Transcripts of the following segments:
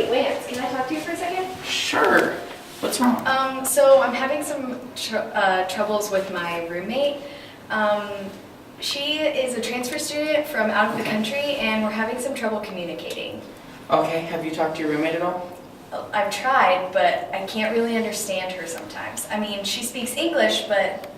Hey, Lance, can I talk to you for a second? Sure. What's wrong? So I'm having some troubles with my roommate. She is a transfer student from out of the country, and we're having some trouble communicating. Okay, have you talked to your roommate at all? I've tried, but I can't really understand her sometimes. I mean, she speaks English, but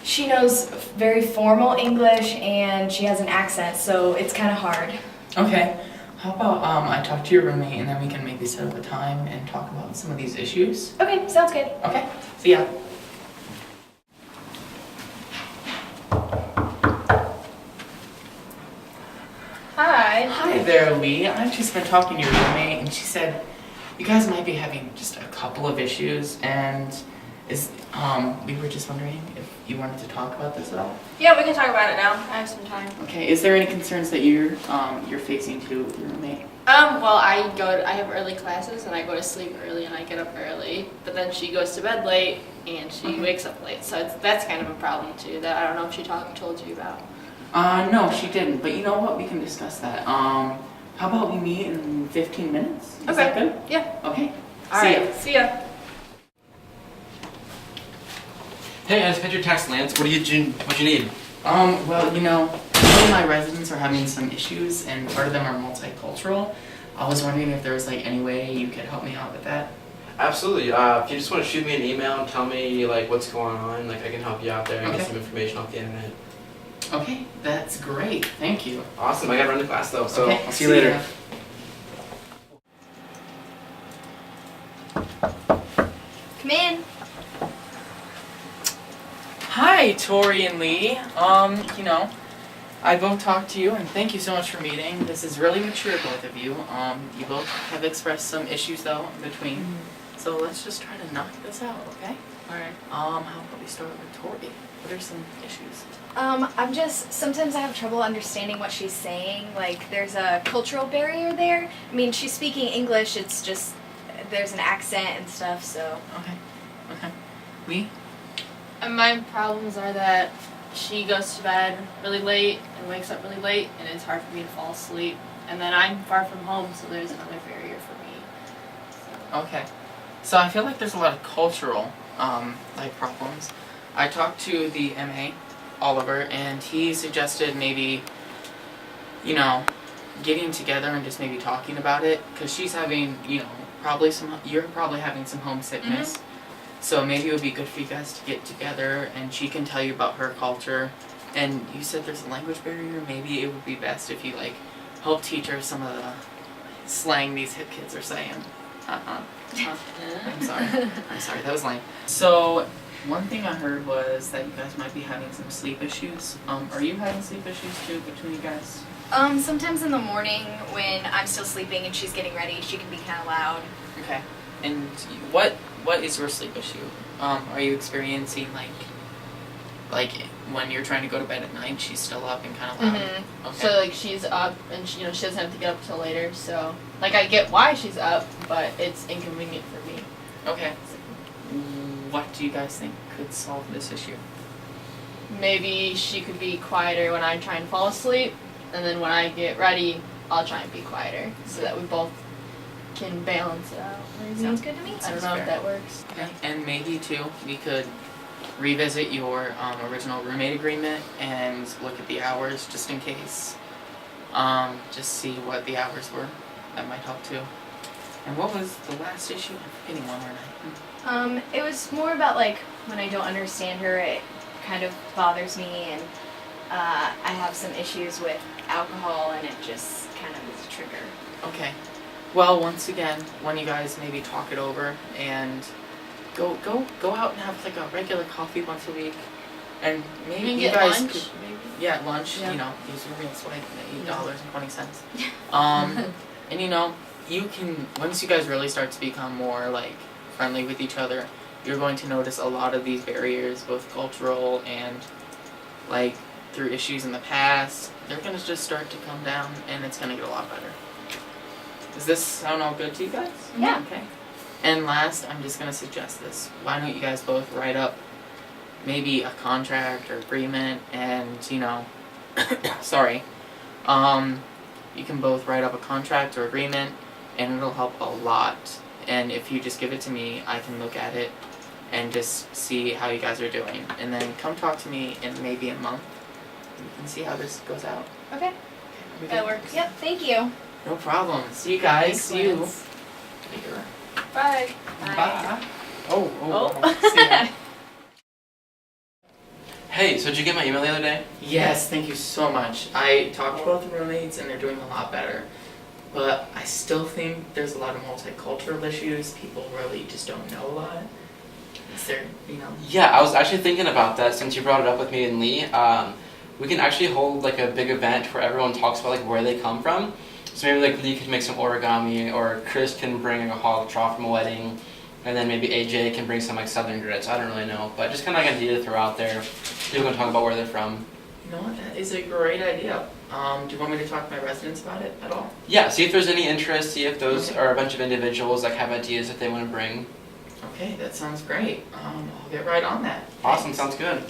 she knows very formal English, and she has an accent, so it's kind of hard. Okay. How about I talk to your roommate and then we can maybe set up a time and talk about some of these issues? Okay, sounds good. Okay, see ya. Hi. Hi there, Lee. I've just been talking to your roommate and she said you guys might be having just a couple of issues and we were just wondering if you wanted to talk about this at all? Yeah, we can talk about it now. I have some time. Okay, is there any concerns that you're facing to your roommate? Well, I have early classes and I go to sleep early and I get up early, but then she goes to bed late and she wakes up late. So that's kind of a problem too that I don't know if she told you about. No, she didn't, but you know what? We can discuss that. How about we meet in 15 minutes? Is that good? Yeah. Okay. All right. See ya. Hey, I just got your text, Lance. What do you need? Well, some of my residents are having some issues, and part of them are multicultural. I was wondering if there was any way you could help me out with that. Absolutely. If you just want to shoot me an email and tell me what's going on, I can help you out there and get some information off the internet. Okay, that's great. Thank you. Awesome. I gotta run to class though, so okay, I'll see you later. Ya. Come in. Hi, Tori and Lee. I both talked to you, and thank you so much for meeting. This is really mature, both of you. You both have expressed some issues, though, in between. So let's just try to knock this out, okay? Alright. How about we start with Tori? What are some issues? Sometimes I have trouble understanding what she's saying. There's a cultural barrier there. I mean, she's speaking English, it's just, there's an accent and stuff, so. Okay. Lee? And my problems are that she goes to bed really late and wakes up really late, and it's hard for me to fall asleep. And then I'm far from home, so there's another barrier for me. Okay. So I feel like there's a lot of cultural, problems. I talked to the MA, Oliver, and he suggested maybe, getting together and just maybe talking about it, because she's having, you're probably having some homesickness. Mm-hmm. So maybe it would be good for you guys to get together and she can tell you about her culture. And you said there's a language barrier. Maybe it would be best if you help teach her some of the slang these hip kids are saying. I'm sorry, that was lame. So one thing I heard was that you guys might be having some sleep issues. Are you having sleep issues too between you guys? Sometimes in the morning when I'm still sleeping and she's getting ready, she can be kind of loud. Okay. And what is your sleep issue? Are you experiencing like when you're trying to go to bed at night, she's still up and kind of loud? Mm-hmm. Okay. So she's up and she doesn't have to get up till later. So I get why she's up, but it's inconvenient for me. Okay. What do you guys think could solve this issue? Maybe she could be quieter when I'm trying to fall asleep, and then when I get ready, I'll try and be quieter so that we both can balance it out. Maybe. Sounds good to me. I don't know if that works. Okay. And maybe too, we could revisit your original roommate agreement and look at the hours just in case. Just see what the hours were. That might help too. And what was the last issue? I'm forgetting one more night. It was more about when I don't understand her, it kind of bothers me, and I have some issues with alcohol, and it just kind of is a trigger. Okay. Well, once again, when you guys maybe talk it over and go out and have a regular coffee once a week, and maybe you get guys lunch. could lunch. Yeah. Use your real swipe $8.20. And you can, once you guys really start to become more friendly with each other, you're going to notice a lot of these barriers, both cultural and through issues in the past. They're gonna just start to come down, and it's gonna get a lot better. Does this sound all good to you guys? Yeah. Okay. And last, I'm just gonna suggest this. Why don't you guys both write up maybe a contract or agreement, and sorry, You can both write up a contract or agreement, and it'll help a lot. And if you just give it to me, I can look at it and just see how you guys are doing. And then come talk to me in maybe a month. And we can see how this goes out. Okay, Are we That good? works. yep, thank you. No problem. See you guys. See you Thanks, later. Bye. Bye. Oh. Oh. See ya. Hey, so did you get my email the other day? Yes, thank you so much. I talked to both the roommates and they're doing a lot better. But I still think there's a lot of multicultural issues. People really just don't know a lot. Is there, Yeah, I was actually thinking about that since you brought it up with me and Lee. We can actually hold like a big event where everyone talks about like where they come from. So maybe like Lee could make some origami, or Chris can bring like a hog trough from a wedding, and then maybe AJ can bring some like southern grits. I don't really know, but just kind of like an idea to throw out there. People can talk about where they're from. You know what, that is a great idea. Do you want me to talk to my residents about it at all? Yeah, see if there's any interest. See if those are a bunch of individuals like have ideas that they want to bring. Okay, that sounds great. I'll get right on that. Awesome, sounds good.